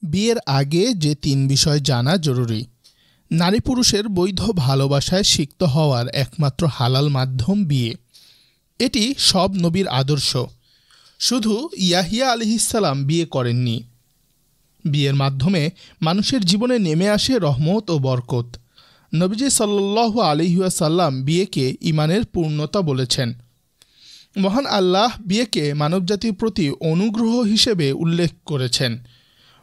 বিয়ের আগে যে ৩ বিষয় জানা জরুরি। নারী পুরুষের বৈধ ভালোবাসায় সিক্ত হওয়ার একমাত্র হালাল মাধ্যম বিয়ে। এটি সব নবীর আদর্শ। শুধু ইয়াহিয়া আলাইহিসসালাম বিয়ে করেননি। বিয়ের মাধ্যমে মানুষের জীবনে নেমে আসে রহমত ও বরকত। নবীজি সাল্লাল্লাহু আলাইহি ওয়াসাল্লাম বিয়েকে ঈমানের পূর্ণতা বলেছেন। মহান আল্লাহ বিয়েকে মানবজাতির প্রতি অনুগ্রহ হিসেবে উল্লেখ করেছেন।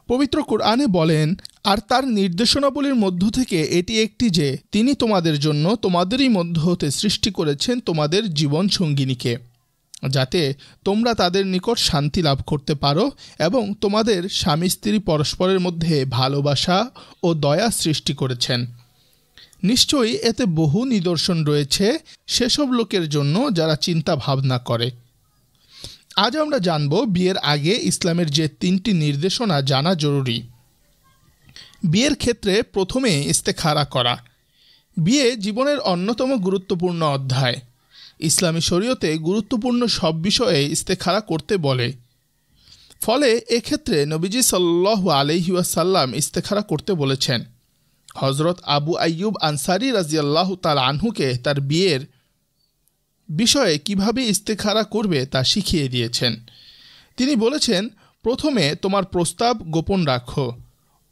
পবিত্র কোরআনে বলেন, আর তার নির্দেশনাবলীর মধ্য থেকে এটি একটি যে তিনি তোমাদের জন্য তোমাদেরই মধ্য হতে সৃষ্টি করেছেন তোমাদের জীবন সঙ্গিনীকে, যাতে তোমরা তাদের নিকট শান্তি লাভ করতে পারো এবং তোমাদের স্বামী স্ত্রী পরস্পরের মধ্যে ভালোবাসা ও দয়া সৃষ্টি করেছেন। নিশ্চয়ই এতে বহু নিদর্শন রয়েছে সেসব লোকের জন্য যারা চিন্তা ভাবনা করে। আজ আমরা জানব বিয়ের আগে ইসলামের যে ৩টি নির্দেশনা জানা জরুরি। বিয়ের ক্ষেত্রে প্রথমে ইস্তেখারা করা। বিয়ে জীবনের অন্যতম গুরুত্বপূর্ণ অধ্যায়। ইসলামী শরীয়তে গুরুত্বপূর্ণ সব বিষয়ে ইস্তেখারা করতে বলে। ফলে এক্ষেত্রে নবীজি সাল্লাল্লাহু আলাইহি ওয়াসাল্লাম ইস্তেখারা করতে বলেছেন। হযরত আবু আইয়ুব আনসারী রাদিয়াল্লাহু তাআলা আনহুকে তার বিয়ের বিষয়ে কিভাবে ইস্তেখারা করবে তা শিখিয়ে দিয়েছেন। তিনি বলেছেন, প্রথমে তোমার প্রস্তাব গোপন রাখো,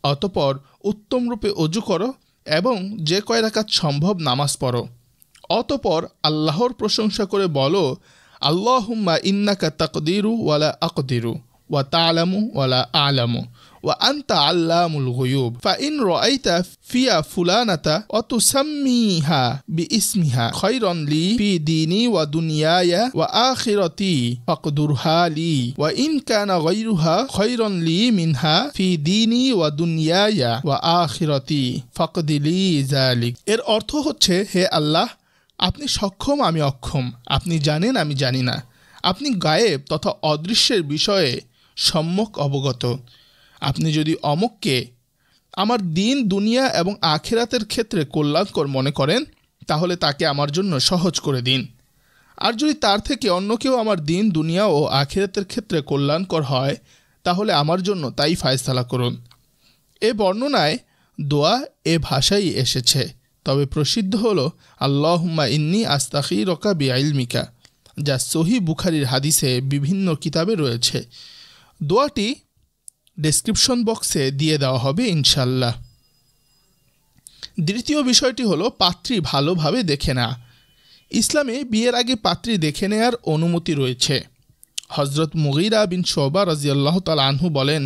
অতঃপর উত্তমরূপে ওযু করো এবং যে কয় রাকাত সম্ভব নামাজ পড়ো। অতঃপর আল্লাহর প্রশংসা করে বলো, আল্লাহুম্মা ইন্নাকা তাকদিরু ওয়ালা আকদিরু ওয়া তা'লামু ওয়ালা আ'লামু ওয়া আনতা আল্লামুল গুয়ুব ফাইন রাআইতা ফিয়া ফুলানাতা ওয়া তুসাম্মিহা বিইসমিহা খায়রান লি ফি দীনি ওয়া দুনিয়ায়া ওয়া আখিরাতি ফাকদুরহা লি ওয়া ইন কানা গায়রুহা খায়রান লি মিনহা ফি দীনি ওয়া দুনিয়ায়া ওয়া আখিরাতি ফাকদিলি যালিক। এর অর্থ হচ্ছে, হে আল্লাহ, আপনি সক্ষম, আমি অক্ষম, আপনি জানেন, আমি জানি না, আপনি গায়েব তথা অদৃশ্যের বিষয়ে সম্যক অবগত। আপনি যদি অমুককে আমার দিন, দুনিয়া এবং আখিরাতের ক্ষেত্রে কল্যাণকর মনে করেন, তাহলে তাকে আমার জন্য সহজ করে দিন। আর যদি তার থেকে অন্য কেউ আমার দিন, দুনিয়া ও আখিরাতের ক্ষেত্রে কল্যাণকর হয়, তাহলে আমার জন্য তাই ফায়সালা করুন। এ বর্ণনায় দোয়া এ ভাষাই এসেছে, তবে প্রসিদ্ধ হল আল্লাহুম্মা ইন্নী আস্তাখিরুকা বিইলমিকা, যা সহিহ বুখারীর হাদিসে বিভিন্ন কিতাবে রয়েছে। দোয়াটি ডেসক্রিপশন বক্সে দিয়ে দেওয়া হবে ইনশাল্লাহ। দ্বিতীয় বিষয়টি হলো পাত্রী ভালোভাবে দেখে নেওয়া। ইসলামে বিয়ের আগে পাত্রী দেখে নেওয়ার অনুমতি রয়েছে। হযরত মুগীরা বিন শুবা রাদিয়াল্লাহু তাআলা আনহু বলেন,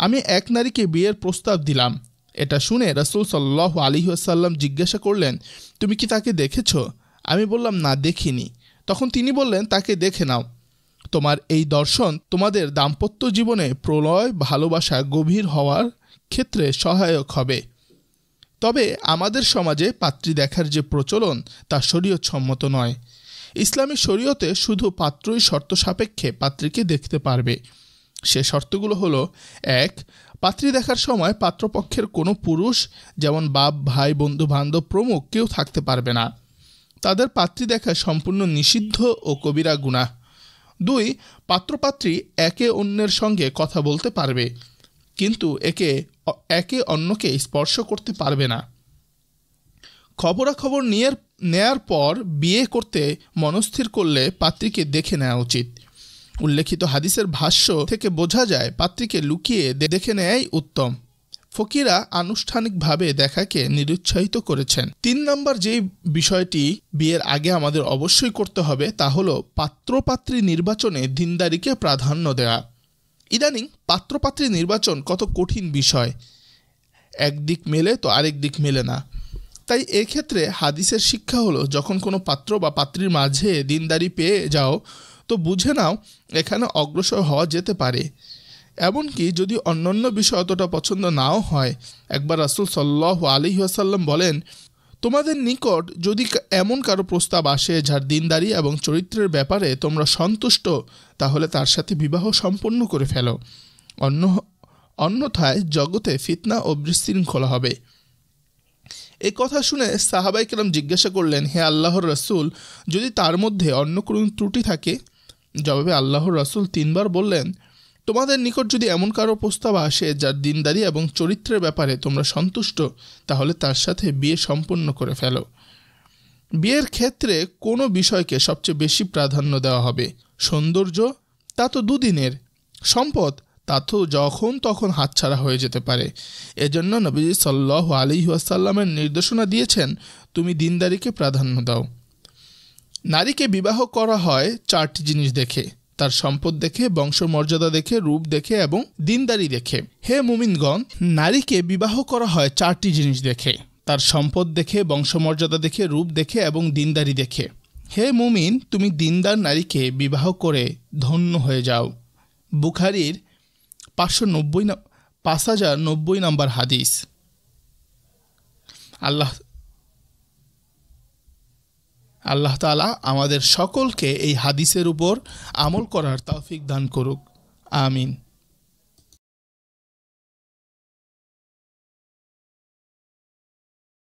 আমি এক নারীকে বিয়ের প্রস্তাব দিলাম। এটা শুনে রাসূল সাল্লাল্লাহু আলাইহি ওয়াসাল্লাম জিজ্ঞাসা করলেন, তুমি কি তাকে দেখেছ? আমি বললাম, না, দেখিনি। তখন তিনি বললেন, তাকে দেখে নাও। তোমার এই দর্শন তোমাদের দাম্পত্য জীবনে প্রলয় ভালোবাসা গভীর হওয়ার ক্ষেত্রে সহায়ক হবে। তবে আমাদের সমাজে পাত্রী দেখার যে প্রচলন তা শরীয়ত সম্মত নয়। ইসলামী শরীয়তে শুধু পাত্রই শর্ত সাপেক্ষে পাত্রীকে দেখতে পারবে। সে শর্তগুলো হলো: ১. পাত্রী দেখার সময় পাত্রপক্ষের কোনো পুরুষ, যেমন বাপ, ভাই, বন্ধু বান্ধব প্রমুখ কেউ থাকতে পারবে না। তাদের পাত্রী দেখা সম্পূর্ণ নিষিদ্ধ ও কবিরা গুনাহ। ২. পাত্রপাত্রী একে অন্যের সঙ্গে কথা বলতে পারবে, কিন্তু একে অন্যকে স্পর্শ করতে পারবে না। খবরাখবর নেয়ার পর বিয়ে করতে মনস্থির করলে পাত্রীকে দেখে নেওয়া উচিত। উল্লেখিত হাদিসের ভাষ্য থেকে বোঝা যায় পাত্রীকে লুকিয়ে দেখে নেয়াই উত্তম। ফকিরা আনুষ্ঠানিকভাবে দেখাকে নিরুৎসাহিত করেছেন। ৩ নম্বর যে বিষয়টি বিয়ের আগে আমাদের অবশ্যই করতে হবে তা হলো পাত্রপাত্রী নির্বাচনে দিনদারিকে প্রাধান্য দেওয়া। ইদানিং পাত্রপাত্রী নির্বাচন কত কঠিন বিষয়, একদিক মেলে তো আরেক দিক মেলে না। তাই এক্ষেত্রে হাদিসের শিক্ষা হলো, যখন কোনো পাত্র বা পাত্রীর মাঝে দিনদারি পেয়ে যাও তো বুঝে নাও এখানে অগ্রসর হওয়া যেতে পারে। এমনকি যদি অন্যান্য বিষয় অতটা পছন্দ নাও হয়, একবার রাসূল সাল্লাল্লাহু আলাইহি ওয়াসাল্লাম বলেন, তোমাদের নিকট যদি এমন কারো প্রস্তাব আসে যার দিনদারি এবং চরিত্রের ব্যাপারে তোমরা সন্তুষ্ট, তাহলে তার সাথে বিবাহ সম্পন্ন করে ফেলো, অন্যথায় জগতে ফিতনা ও বিশৃঙ্খলা হবে। এই কথা শুনে সাহাবায়ে কেরাম জিজ্ঞাসা করলেন, হে আল্লাহর রাসূল, যদি তার মধ্যে অন্য কোনো ত্রুটি থাকে? জবাবে আল্লাহর রাসূল 3 বার বললেন, তোমাদের নিকট যদি এমন কারো প্রস্তাব আসে যার দিনদারি এবং চরিত্রের ব্যাপারে তোমরা সন্তুষ্ট, তাহলে তার সাথে বিয়ে সম্পন্ন করে ফেলো। বিয়ের ক্ষেত্রে কোনো বিষয়কে সবচেয়ে বেশি প্রাধান্য দেওয়া হবে। সৌন্দর্য তা তো দুদিনের, সম্পদ তা তো যখন তখন হাতছাড়া হয়ে যেতে পারে। এজন্য নবীজি সাল্লাল্লাহু আলাইহি ওয়াসাল্লামের নির্দেশনা দিয়েছেন, তুমি দিনদারিকে প্রাধান্য দাও। নারীকে বিবাহ করা হয় 4টি জিনিস দেখে: তার সম্পদ দেখে, বংশমর্যাদা দেখে, রূপ দেখে এবং দিনদারি দেখে। হে মুমিনগণ, নারীকে বিবাহ করা হয় 4টি জিনিস দেখে: তার সম্পদ দেখে, বংশমর্যাদা দেখে, রূপ দেখে এবং দিনদারি দেখে। হে মুমিন, তুমি দিনদার নারীকে বিবাহ করে ধন্য হয়ে যাও। বুখারীর 5090 নম্বর হাদিস। আল্লাহ তাআলা আমাদের সকলকে এই হাদিসের উপর আমল করার তৌফিক দান করুক। আমিন।